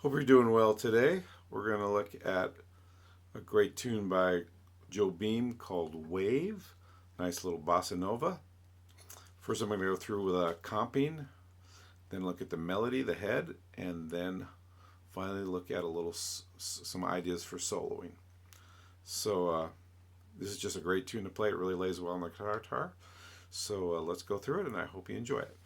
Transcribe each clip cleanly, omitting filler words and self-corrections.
Hope you're doing well today. We're going to look at a great tune by Joe Beam called Wave. Nice little bossa nova. First I'm going to go through with comping, then look at the melody, the head, and then finally look at a little some ideas for soloing. So this is just a great tune to play. It really lays well on the guitar. So let's go through it, and I hope you enjoy it.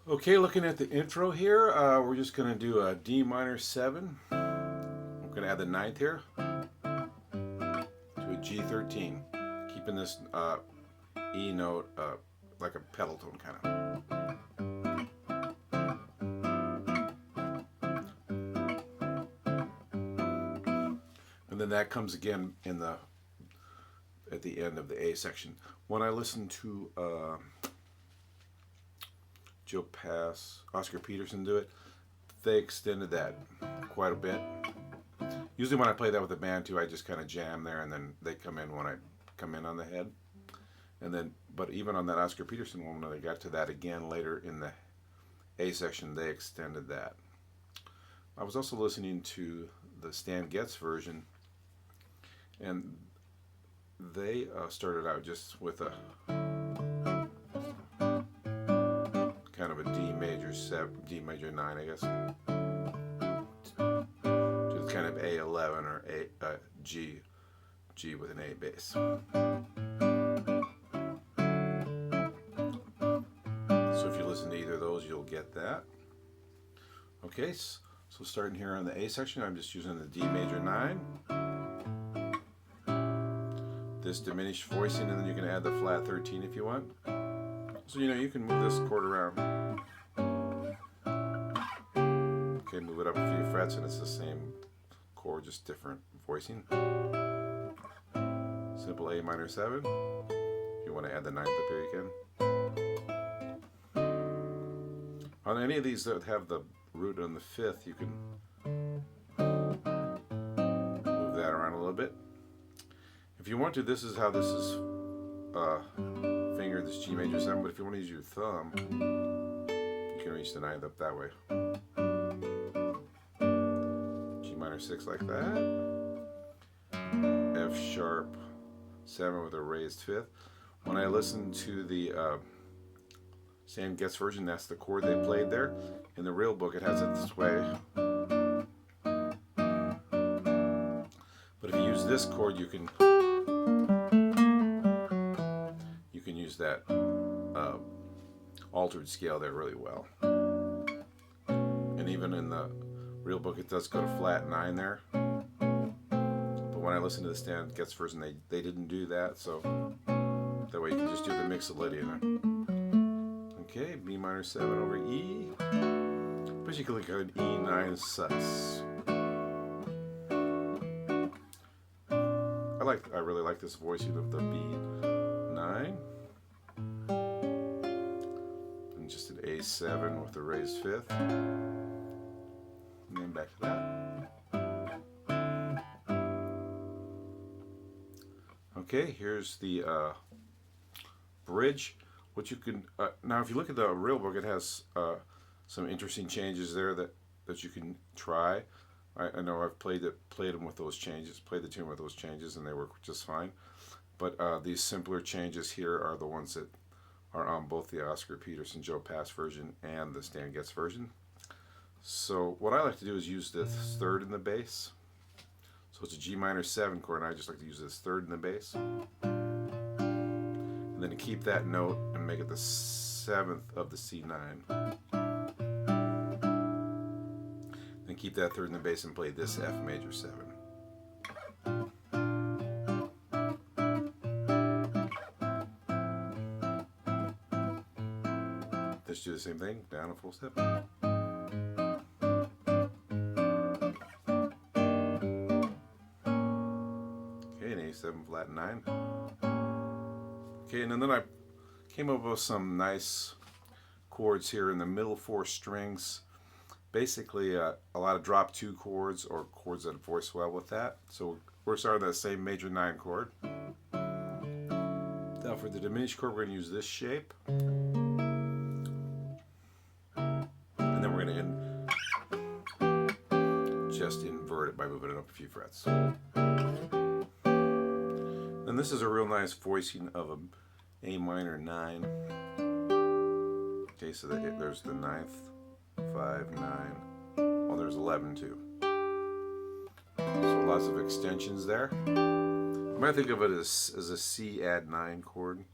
Okay, looking at the intro here, we're just going to do a D minor 7. I'm going to add the ninth here to a G13, keeping this E note like a pedal tone kind of. And then that comes again in the at the end of the A section. When I listen to Joe Pass, Oscar Peterson do it, they extended that quite a bit. Usually when I play that with the band too, I just kind of jam there and then they come in when I come in on the head. And then, but even on that Oscar Peterson one, when they got to that again later in the A section, they extended that. I was also listening to the Stan Getz version, and they started out just with a kind of a D major 7, D major 9, I guess, to the kind of A11 or G with an A bass. So if you listen to either of those, you'll get that. Okay, so starting here on the A section, I'm just using the D major 9. This diminished voicing, and then you can add the flat 13 if you want. So you can move this chord around. Okay, move it up a few frets and it's the same chord, just different voicing. Simple A minor 7. If you want to add the ninth up here, you can. On any of these that have the root on the fifth, you can move that around a little bit. If you want to, this is how this is fingered, this G major 7, but if you want to use your thumb, you can reach the ninth up that way. G minor 6 like that. F sharp 7 with a raised fifth. When I listen to the Stan Getz version, that's the chord they played there. In the real book, it has it this way. But if you use this chord, you can use that altered scale there really well. And even in the real book, it does go to flat 9 there. But when I listen to the Stan Getz version, they didn't do that, so that way you can just do the mixolydian there. Okay, B minor 7 over E. Basically an E9 sus. I really like this voicing of the B9. And just an A raised 7 with the raised 5th. And then back to that. Okay, here's the bridge. What you can now, if you look at the real book, it has some interesting changes there that you can try. I know I've played them with those changes, played the tune with those changes, and they work just fine. But these simpler changes here are the ones that are on both the Oscar Peterson Joe Pass version and the Stan Getz version. So what I like to do is use this third in the bass. So it's a G minor 7 chord, and I just like to use this third in the bass. And then to keep that note and make it the 7th of the C9. Then keep that third in the bass and play this F major 7. Let's do the same thing, down a full step. Okay, an A7 flat 9. Okay, and then I came up with some nice chords here in the middle 4 strings. Basically, a lot of drop 2 chords or chords that voice well with that. So we're starting that same major 9 chord. Now for the diminished chord, we're going to use this shape. And then we're going to just invert it by moving it up a few frets. And this is a real nice voicing of a A minor 9. Okay, so there's the 9th, 5, 9. Well, there's 11 too. So lots of extensions there. You might think of it as a C add 9 chord.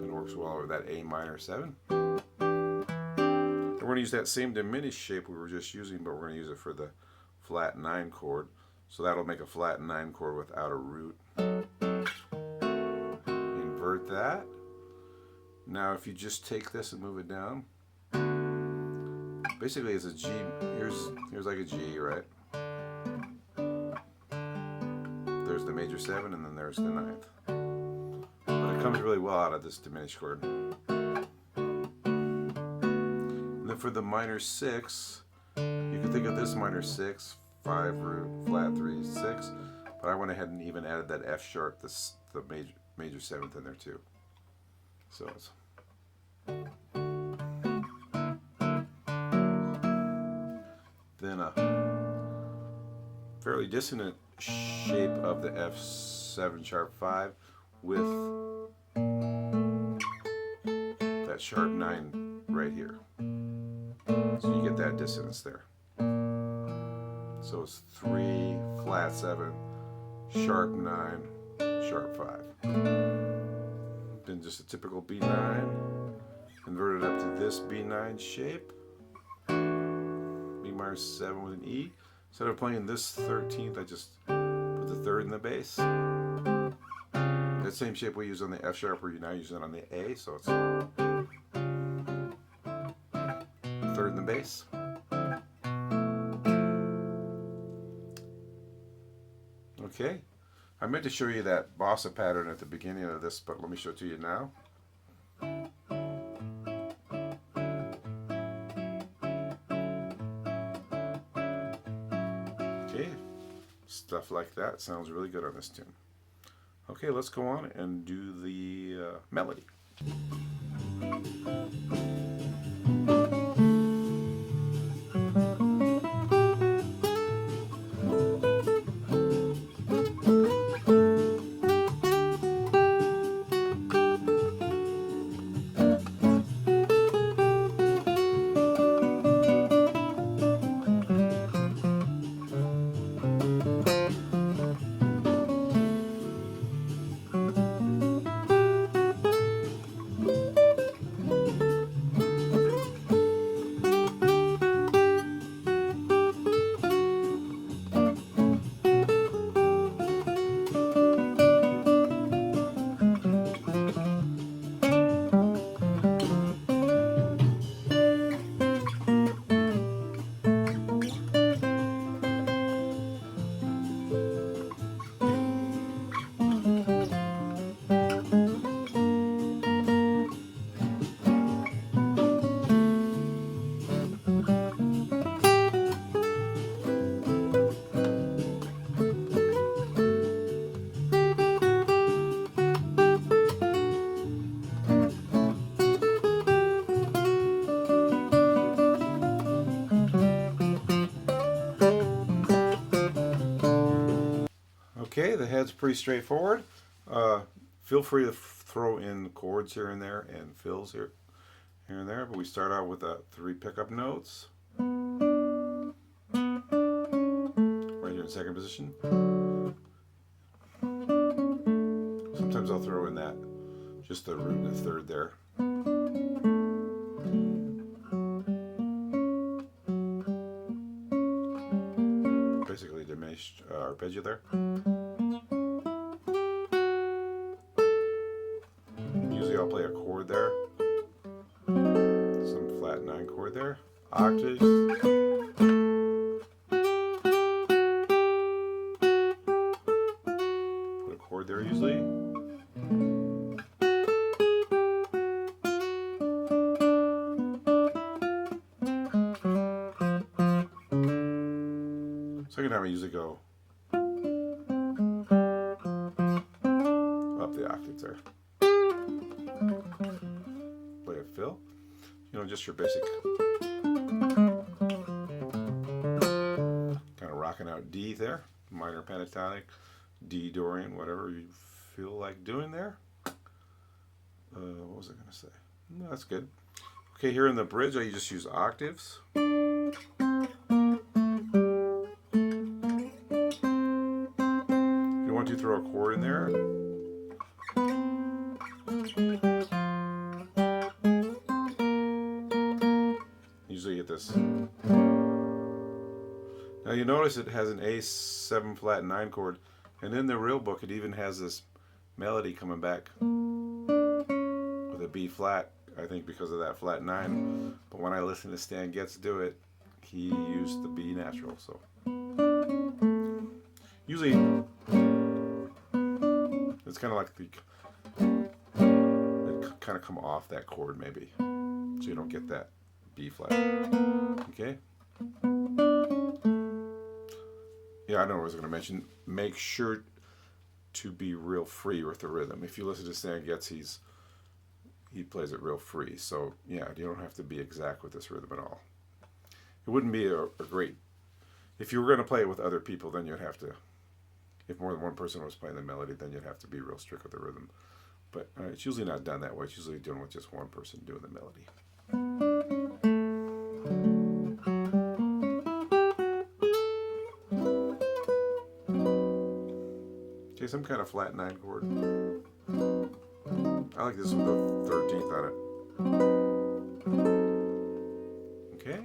It works well over that A minor 7. We're going to use that same diminished shape we were just using, but we're going to use it for the flat 9 chord. So that'll make a flat 9 chord without a root. Invert that. Now if you just take this and move it down, basically it's a G. Here's like a G, right? There's the major 7 and then there's the 9th. But it comes really well out of this diminished chord. For the minor 6, you can think of this minor 6, 5 root, flat 3, 6, but I went ahead and even added that F sharp, the major 7th in there too. So it's then a fairly dissonant shape of the F7 sharp 5 with that sharp 9 right here. So you get that dissonance there. So it's 3, flat 7, sharp 9, sharp 5. Then just a typical B9, converted up to this B9 shape. B minor 7 with an E. Instead of playing this 13th, I just put the 3rd in the bass. That same shape we use on the F sharp, we're now using it on the A, so it's 3rd in the bass. Okay, I meant to show you that Bossa pattern at the beginning of this, but let me show it to you now. Okay, stuff like that sounds really good on this tune. Okay, let's go on and do the melody. Okay, the head's pretty straightforward. Feel free to throw in chords here and there and fills here and there, but we start out with 3 pickup notes. Right here in second position. Sometimes I'll throw in that, just the root and the third there. Basically diminished arpeggio there. Usually I'll play a chord there, some flat 9 chord there, octaves. Put a chord there usually. Second time I usually go up the octaves there. Play a fill. You know, just your basic kind of rocking out D there, minor pentatonic, D Dorian, whatever you feel like doing there. What was I going to say? No, that's good. Okay, here in the bridge, I just use octaves. If you want to throw a chord in there, usually get this. Now you notice it has an A7 flat 9 chord, and in the real book it even has this melody coming back with a B flat, I think because of that flat 9. But when I listen to Stan Getz do it, he used the B natural. So usually it's kind of like it kind of come off that chord maybe, so you don't get that B flat. Okay. Yeah, I know what I was going to mention. Make sure to be real free with the rhythm. If you listen to Stan Getz, he plays it real free. So yeah, you don't have to be exact with this rhythm at all. It wouldn't be a great. If you were going to play it with other people, then you'd have to. If more than one person was playing the melody, then you'd have to be real strict with the rhythm. But it's usually not done that way. It's usually done with just one person doing the melody. Okay, some kind of flat 9 chord. I like this with the 13th on it. Okay.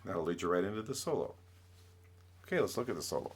That'll lead you right into the solo. Okay, let's look at the solo.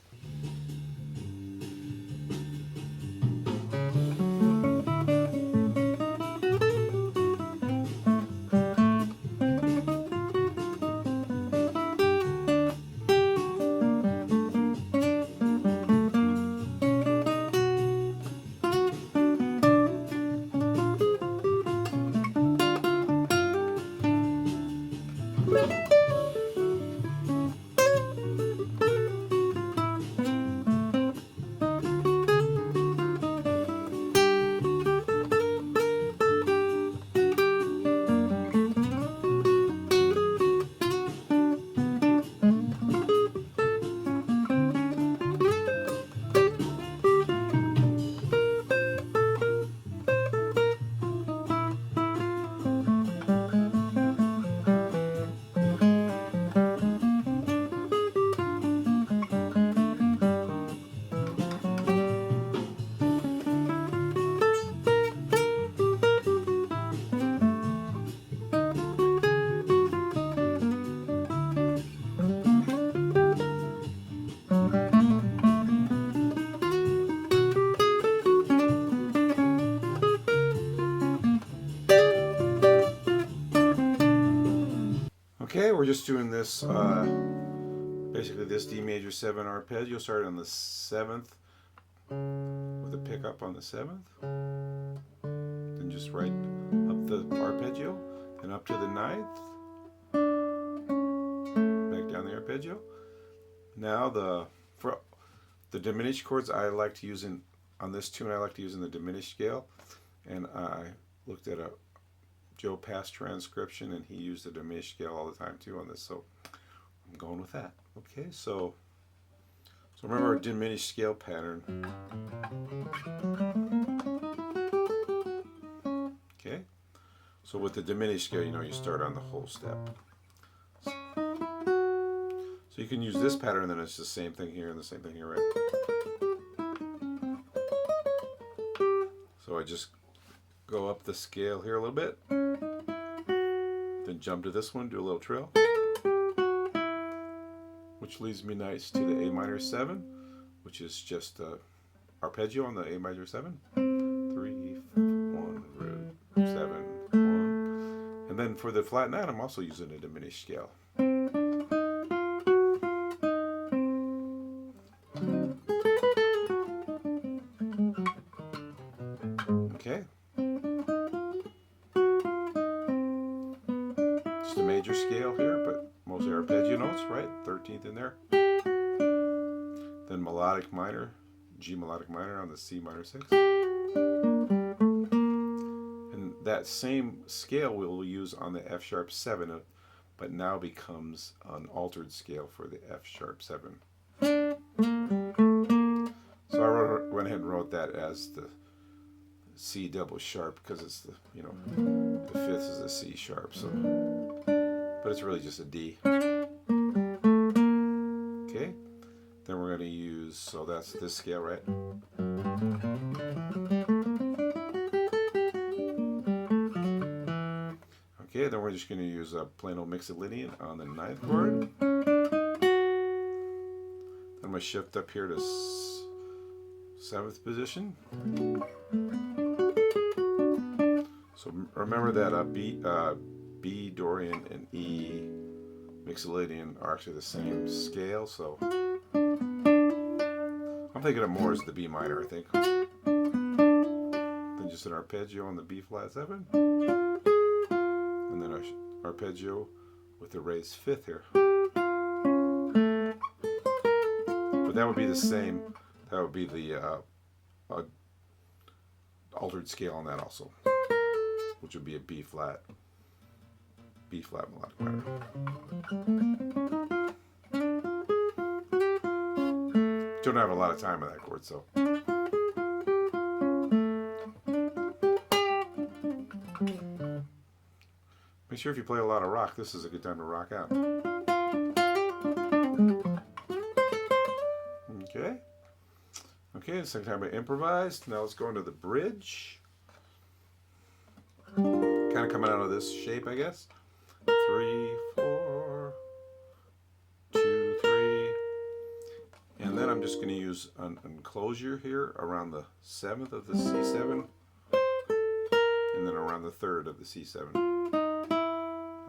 Okay, we're just doing this, basically this D major 7 arpeggio. Start on the 7th with a pickup on the 7th. Then just right up the arpeggio, then up to the 9th. Back down the arpeggio. Now for the diminished chords, I like to use in on this tune, I like to use in the diminished scale, and I looked at a Joe Pass transcription, and he used the diminished scale all the time too on this, so I'm going with that. Okay, so remember our diminished scale pattern. Okay, so with the diminished scale, you start on the whole step. So you can use this pattern, and then it's the same thing here and the same thing here, right? So I just go up the scale here a little bit, then jump to this one, do a little trill, which leads me nice to the A minor 7, which is just arpeggio on the A major 7. 3, 1, root, 7, 1. And then for the flat 9, I'm also using a diminished scale. Okay. Just a major scale here, but mostly arpeggio notes, right? 13th in there. Then melodic minor, G melodic minor on the C minor 6. And that same scale we'll use on the F sharp 7, but now becomes an altered scale for the F sharp 7. So I went ahead and wrote that as the C double sharp because it's the 5th is a C sharp, so but it's really just a D. Okay, then we're going to use, so that's this scale, right? Okay, then we're just going to use a plain old mixolydian on the 9th chord. Then I'm going to shift up here to 7th position. So remember that B, Dorian, and E mixolydian are actually the same scale, so I'm thinking of more as the B minor, I think. Then just an arpeggio on the B flat 7, and then an arpeggio with the raised 5th here. But that would be the same. That would be the altered scale on that also, which would be a B flat melodic minor. Don't have a lot of time on that chord, so. Make sure if you play a lot of rock, this is a good time to rock out. Okay. Okay, the second time I improvised. Now let's go into the bridge. Kind of coming out of this shape, I guess. 3, 4, 2, 3. And then I'm just going to use an enclosure here around the 7th of the C7. And then around the 3rd of the C7.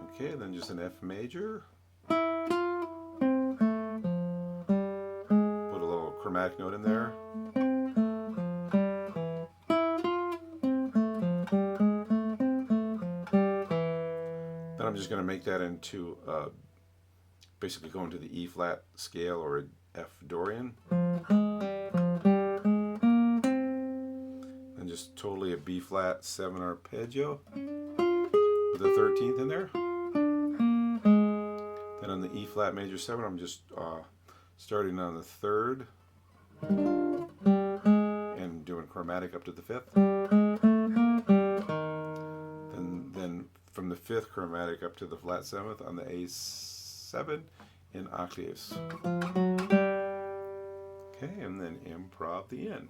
Okay, then just an F major. Put a little chromatic note in there. Then I'm just going to make that into basically going to the E flat scale or an F Dorian. And just totally a B flat 7 arpeggio with a 13th in there. Then on the E flat major 7, I'm just starting on the 3rd and doing chromatic up to the 5th. Then from the 5th chromatic up to the flat 7th on the A7 in octaves. Okay, and then improv the end.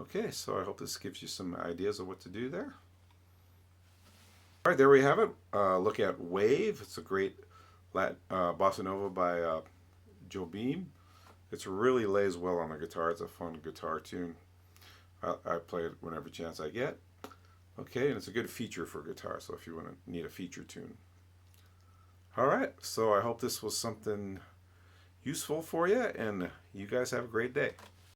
Okay, so I hope this gives you some ideas of what to do there. All right, there we have it. Look at Wave. It's a great bossa nova by Joe Beam. It really lays well on the guitar. It's a fun guitar tune. I play it whenever chance I get. Okay, and it's a good feature for guitar, so if you need a feature tune. All right, so I hope this was something useful for you, and you guys have a great day.